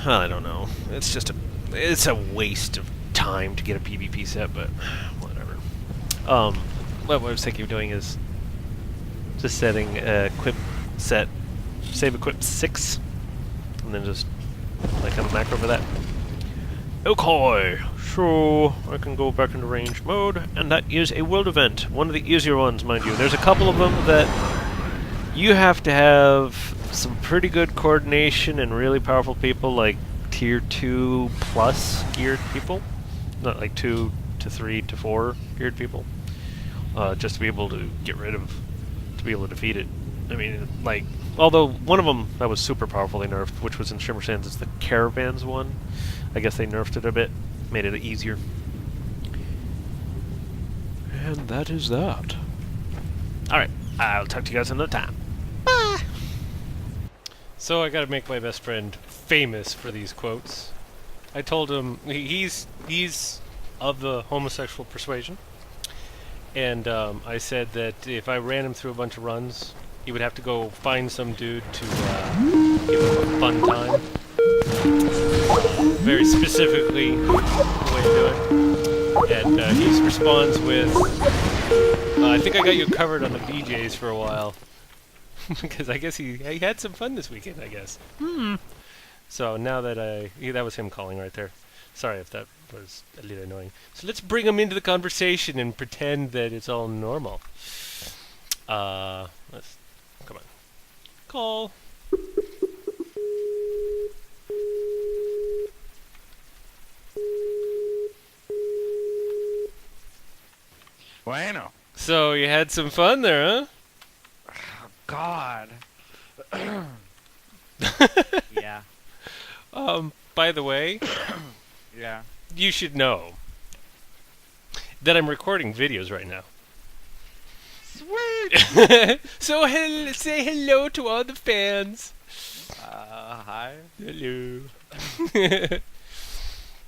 I don't know. It's a waste of time to get a PvP set, but whatever. What I was thinking of doing is just setting equip set, save equip 6, and then just like have a macro for that. Okay, so I can go back into range mode, and that is a world event. One of the easier ones, mind you. There's a couple of them that you have to have some pretty good coordination and really powerful people, like tier 2 plus geared people. Not like 2 to 3 to 4 geared people. Just to be able to get rid of, to be able to defeat it. I mean, like, although one of them that was super powerful they nerfed, which was in Shimmer Sands, is the Caravans one. I guess they nerfed it a bit, made it easier. And that is that. Alright, I'll talk to you guys another time. Bye! So I gotta make my best friend famous for these quotes. I told him he's of the homosexual persuasion. And I said that if I ran him through a bunch of runs, he would have to go find some dude to give him a fun time. Very specifically the way to do it. And he responds with, I think I got you covered on the BJs for a while. Because I guess he had some fun this weekend, I guess. So now that that was him calling right there. Sorry if that was a little annoying. So let's bring him into the conversation and pretend that it's all normal. Let's, come on. Call. Bueno. So you had some fun there, huh? Oh, God. Yeah. By the way, Yeah. you should know that I'm recording videos right now. Sweet. So say hello to all the fans. Hi. Hello.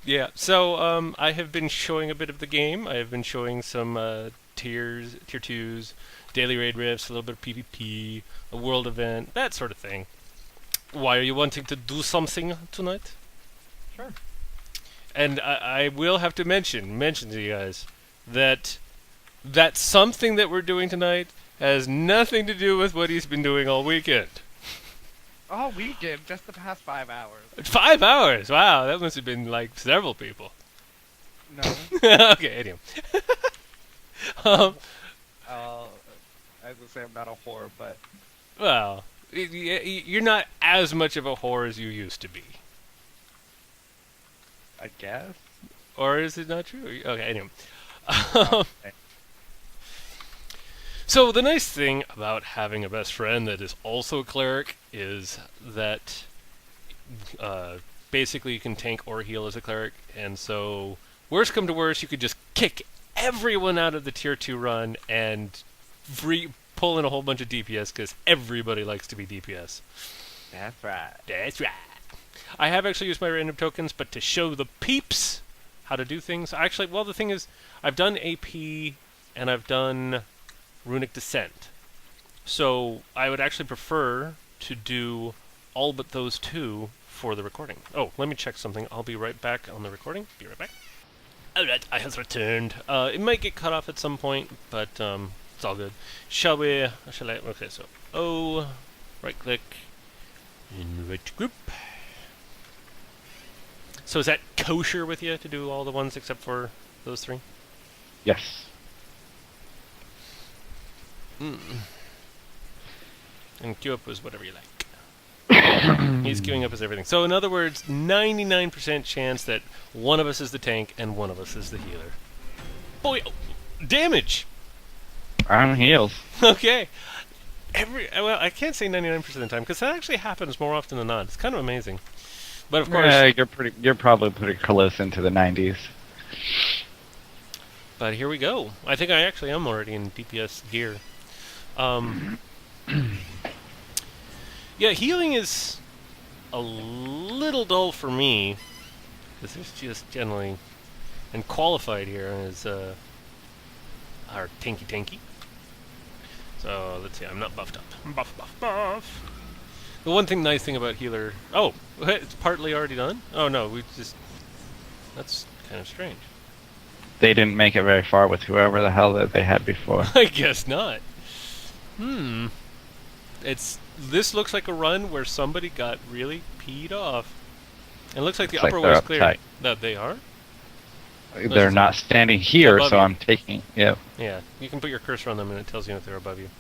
Yeah, so I have been showing a bit of the game. I have been showing some tier 2s, daily raid rifts, a little bit of PvP, a world event, that sort of thing. Why are you wanting to do something tonight? Sure. And I will have to mention to you guys that something that we're doing tonight has nothing to do with what he's been doing all weekend. All weekend, just the past 5 hours. 5 hours? Wow, that must have been like several people. No. Okay, anyway. I was gonna say I'm not a whore, but Well, you're not as much of a whore as you used to be. I guess. Or is it not true? Okay, anyway. Okay. So the nice thing about having a best friend that is also a cleric is that basically you can tank or heal as a cleric, and so worst come to worst, you could just kick everyone out of the tier 2 run and pull in a whole bunch of DPS because everybody likes to be DPS. That's right. That's right. I have actually used my random tokens, but to show the peeps how to do things, actually, well, the thing is, I've done AP and I've done Runic Descent. So I would actually prefer to do all but those two for the recording. Oh, let me check something. I'll be right back on the recording. Be right back. Alright, I have returned. It might get cut off at some point, but it's all good. Shall I? Okay, so right click, invite group. So is that kosher with you to do all the ones except for those 3? Yes. And queue up was whatever you like. He's queuing up as everything. So in other words, 99% chance that one of us is the tank and one of us is the healer. Boy, damage! I'm healed. Okay. Well, I can't say 99% of the time, because that actually happens more often than not. It's kind of amazing. But of course... You're probably pretty close into the 90s. But here we go. I think I actually am already in DPS gear. Yeah, healing is a little dull for me. This is just generally... And qualified here is our tanky. So, let's see, I'm not buffed up. I'm buff. The one thing, nice thing about healer... Oh, it's partly already done? Oh no, we just... That's kind of strange. They didn't make it very far with whoever the hell that they had before. I guess not. This looks like a run where somebody got really peed off. It looks like the Looks upper like they're way's clear. uptight. No, they are? They're not standing here, Above so you. I'm taking... Yep. Yeah, you can put your cursor on them and it tells you if they're above you.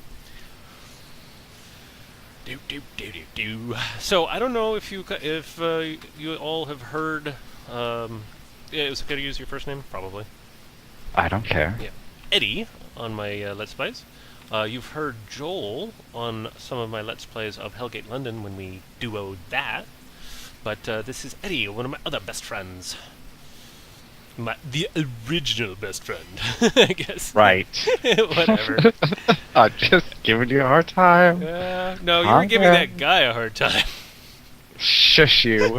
So I don't know if you you all have heard. Yeah, is it good to use your first name? Probably. I don't care. Yeah, Eddie on my Let's Plays. You've heard Joel on some of my Let's Plays of Hellgate London when we duoed that. But this is Eddie, one of my other best friends. The original best friend, I guess. Right. Whatever. I'm just giving you a hard time. No, you were giving that guy a hard time. Shush you.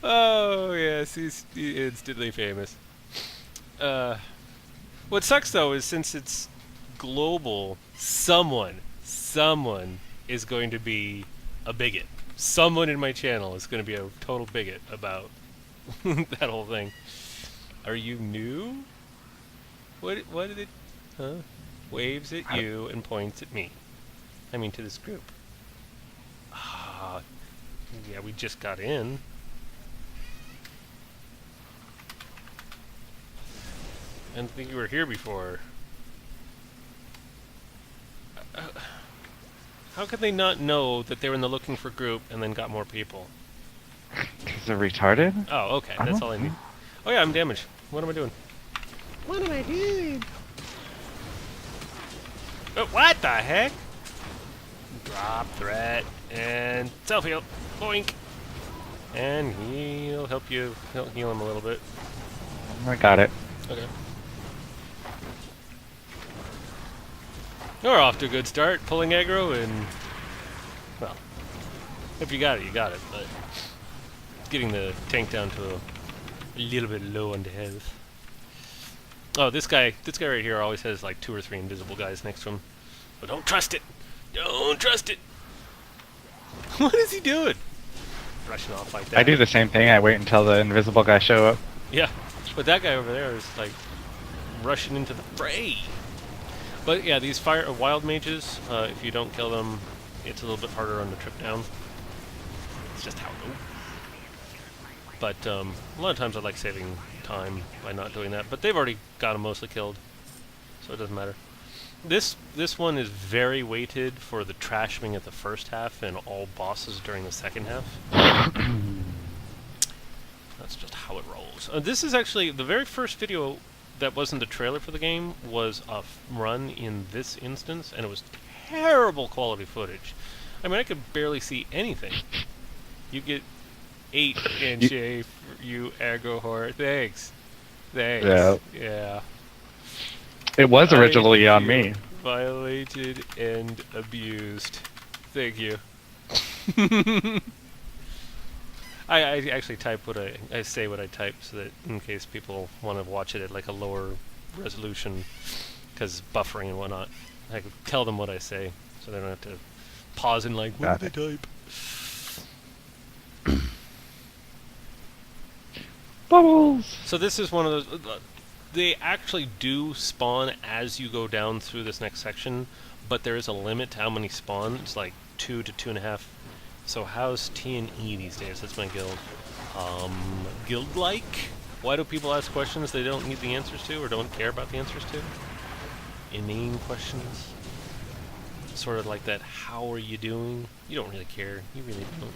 Oh, yes, he's instantly famous. What sucks, though, is since it's global, someone is going to be a bigot. Someone in my channel is going to be a total bigot about that whole thing. Are you new? What did it... Huh? Waves at you and points at me. I mean, to this group. Ah, yeah, we just got in. I didn't think you were here before. How could they not know that they were in the looking for group and then got more people? Because they're retarded? Oh, okay, that's all I need. Oh yeah, I'm damaged. What am I doing? What am I doing? What the heck? Drop threat and self-heal. Boink. And he'll help you. He'll heal him a little bit. I got it. Okay. You're off to a good start, pulling aggro, and... Well, if you got it, you got it, but... Getting the tank down to a little bit low on the health. Oh, this guy right here always has like 2 or 3 invisible guys next to him. But don't trust it! Don't trust it! What is he doing? Rushing off like that. I do the same thing. I wait until the invisible guys show up. Yeah, but that guy over there is like rushing into the fray. But yeah, these wild mages, if you don't kill them, it's a little bit harder on the trip down. It's just how it goes. But a lot of times I like saving time by not doing that. But they've already got them mostly killed, so it doesn't matter. This one is very weighted for the trashing at the first half and all bosses during the second half. That's just how it rolls. This is actually the very first video that wasn't the trailer for the game was a run in this instance, and it was terrible quality footage. I mean, I could barely see anything. You get 8 and J for you aggro whore. Thanks. Yeah. It was originally on me. Violated and abused. Thank you. I actually type what I say what I type so that in case people want to watch it at like a lower resolution because buffering and whatnot, I can tell them what I say so they don't have to pause and like, what did I type? Bubbles! So this is one of those... They actually do spawn as you go down through this next section, but there is a limit to how many spawn. It's like 2 to 2.5. So how's T and E these days? That's my guild. Guild-like? Why do people ask questions they don't need the answers to or don't care about the answers to? Inane questions? Sort of like that, how are you doing? You don't really care. You really don't.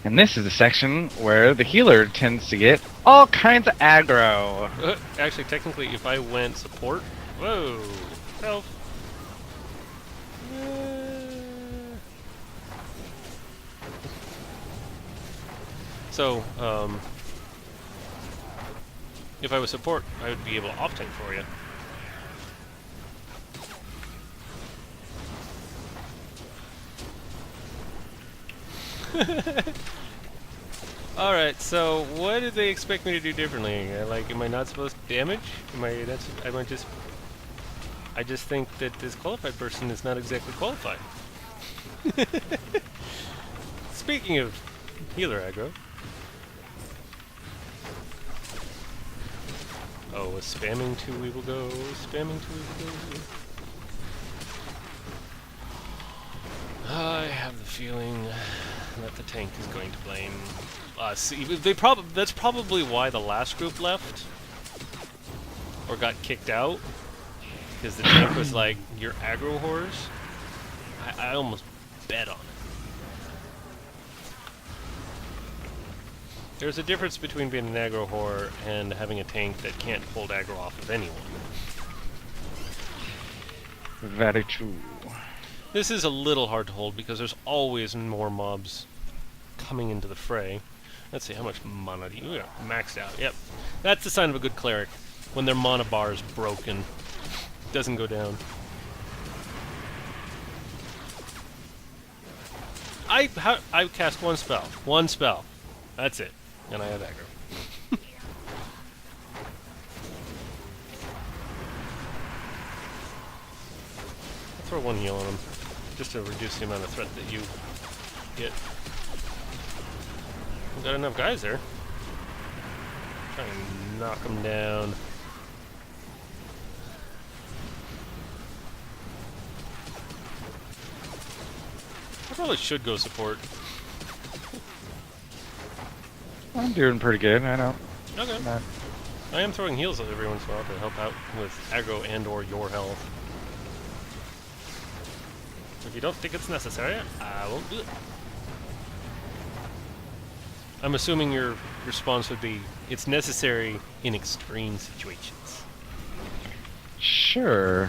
And this is the section where the healer tends to get all kinds of aggro. Actually, technically, if I went support... Whoa! Health! So, if I was support, I would be able to off-tank for you. Alright, so what did they expect me to do differently? Like, am I not supposed to damage? Am I just... I just think that this qualified person is not exactly qualified. Speaking of healer aggro. Oh, with spamming 2 we will go. Spamming 2 we will go. I have the feeling that the tank is going to blame us. That's probably why the last group left or got kicked out, because the tank was like, "You're aggro whores." I almost bet on it. There's a difference between being an aggro whore and having a tank that can't hold aggro off of anyone. Very true. This is a little hard to hold because there's always more mobs coming into the fray. Let's see, how much mana do you... Yeah, maxed out, yep. That's the sign of a good cleric, when their mana bar is broken. Doesn't go down. I cast one spell. One spell. That's it. And I have aggro. I'll throw one heal on him, just to reduce the amount of threat that you get. We've got enough guys there. Try and knock them down. I probably should go support. I'm doing pretty good, I know. Okay. I am throwing heals every once in a while to help out with aggro and or your health. If you don't think it's necessary, I won't do it. I'm assuming your response would be, it's necessary in extreme situations. Sure.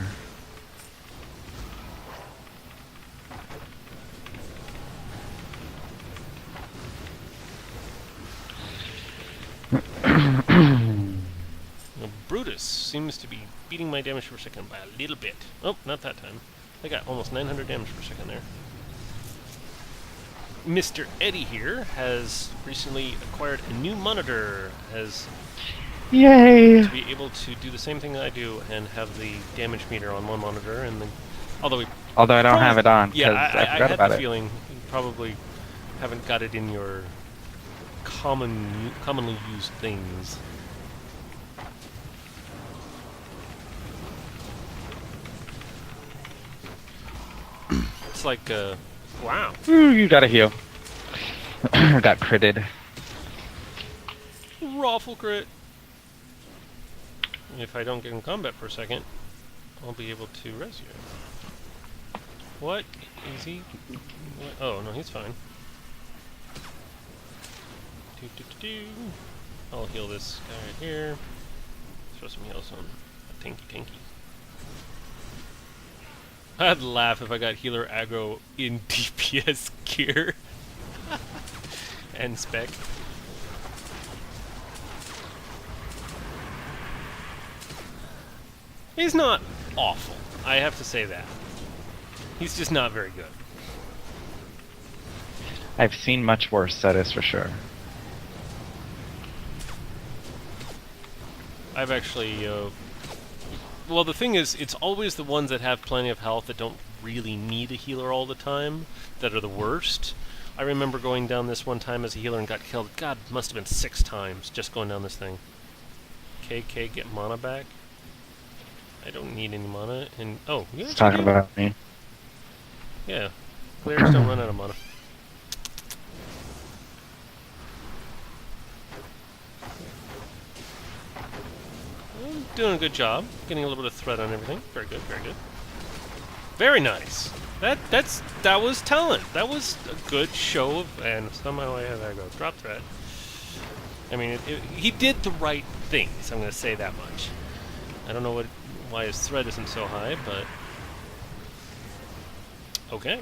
Now, Brutus seems to be beating my damage per second by a little bit. Oh, not that time. I got almost 900 damage per second there. Mr. Eddie here has recently acquired a new monitor, Yay! to be able to do the same thing that I do and have the damage meter on one monitor, and then, although I don't have it on, yeah, because I I forgot had about the it. feeling you probably haven't got it in your commonly used things. It's like, wow. Ooh, you got a heal. Got critted. Raffle crit. If I don't get in combat for a second, I'll be able to res you. What? Is he? What? Oh, no, he's fine. I'll heal this guy right here. Throw some heals on a tanky. I'd laugh if I got healer aggro in DPS gear. And spec. He's not awful, I have to say that. He's just not very good. I've seen much worse, that is for sure. I've actually, well, the thing is, it's always the ones that have plenty of health that don't really need a healer all the time that are the worst. I remember going down this one time as a healer and got killed. God, must have been 6 times just going down this thing. KK, get mana back. I don't need any mana, and oh, you It's actually talking do. about me. Yeah, players don't run out of mana. I'm doing a good job, getting a little bit of threat on everything. Very good, very good. Very nice. That was talent. That was a good show of, and somehow I have aggro. Drop threat. I mean, he did the right things. I'm going to say that much. I don't know why his threat isn't so high, but okay.